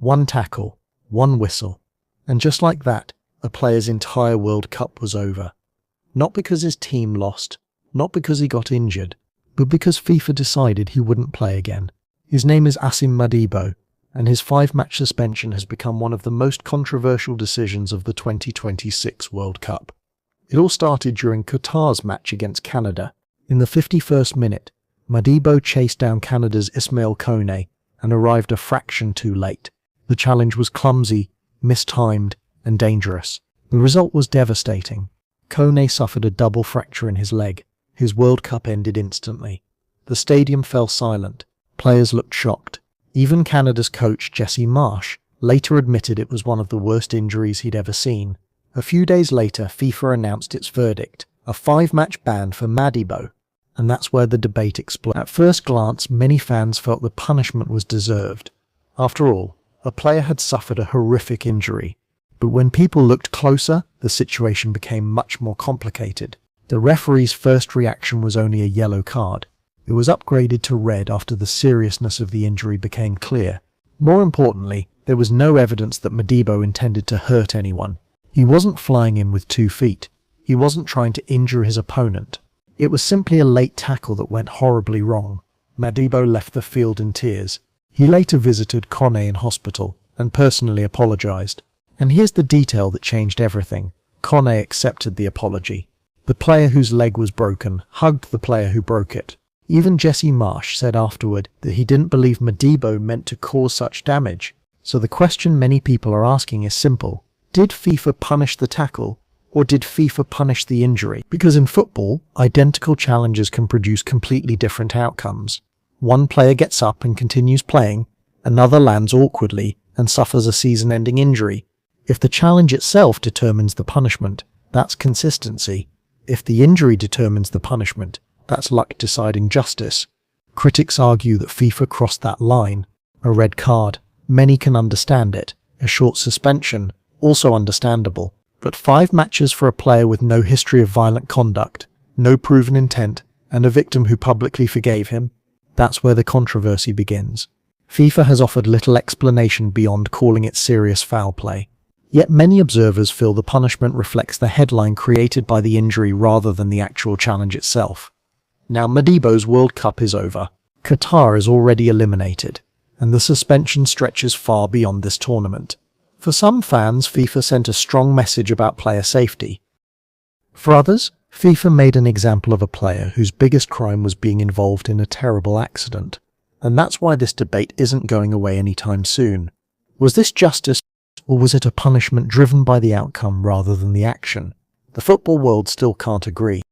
One tackle, one whistle, and just like that, a player's entire World Cup was over. Not because his team lost, not because he got injured, but because FIFA decided he wouldn't play again. His name is Asim Madibo, and his 5-match suspension has become one of the most controversial decisions of the 2026 World Cup. It all started during Qatar's match against Canada. In the 51st minute, Madibo chased down Canada's Ismaël Koné and arrived a fraction too late. The challenge was clumsy, mistimed, and dangerous. The result was devastating. Koné suffered a double fracture in his leg. His World Cup ended instantly. The stadium fell silent. Players looked shocked. Even Canada's coach, Jesse Marsh, later admitted it was one of the worst injuries he'd ever seen. A few days later, FIFA announced its verdict, a 5-match ban for Madibo. And that's where the debate exploded. At first glance, many fans felt the punishment was deserved. After all, a player had suffered a horrific injury. But when people looked closer, the situation became much more complicated. The referee's first reaction was only a yellow card. It was upgraded to red after the seriousness of the injury became clear. More importantly, there was no evidence that Madibo intended to hurt anyone. He wasn't flying in with 2 feet. He wasn't trying to injure his opponent. It was simply a late tackle that went horribly wrong. Madibo left the field in tears. He later visited Koné in hospital and personally apologized. And here's the detail that changed everything. Koné accepted the apology. The player whose leg was broken hugged the player who broke it. Even Jesse Marsh said afterward that he didn't believe Madibo meant to cause such damage. So the question many people are asking is simple. Did FIFA punish the tackle, or did FIFA punish the injury? Because in football, identical challenges can produce completely different outcomes. One player gets up and continues playing, another lands awkwardly and suffers a season-ending injury. If the challenge itself determines the punishment, that's consistency. If the injury determines the punishment, that's luck deciding justice. Critics argue that FIFA crossed that line. A red card, many can understand it. A short suspension, also understandable. But 5 matches for a player with no history of violent conduct, no proven intent, and a victim who publicly forgave him? That's where the controversy begins. FIFA has offered little explanation beyond calling it serious foul play. Yet many observers feel the punishment reflects the headline created by the injury rather than the actual challenge itself. Now Madibo's World Cup is over. Qatar is already eliminated, and the suspension stretches far beyond this tournament. For some fans, FIFA sent a strong message about player safety. For others, FIFA made an example of a player whose biggest crime was being involved in a terrible accident. And that's why this debate isn't going away anytime soon. Was this justice, or was it a punishment driven by the outcome rather than the action? The football world still can't agree.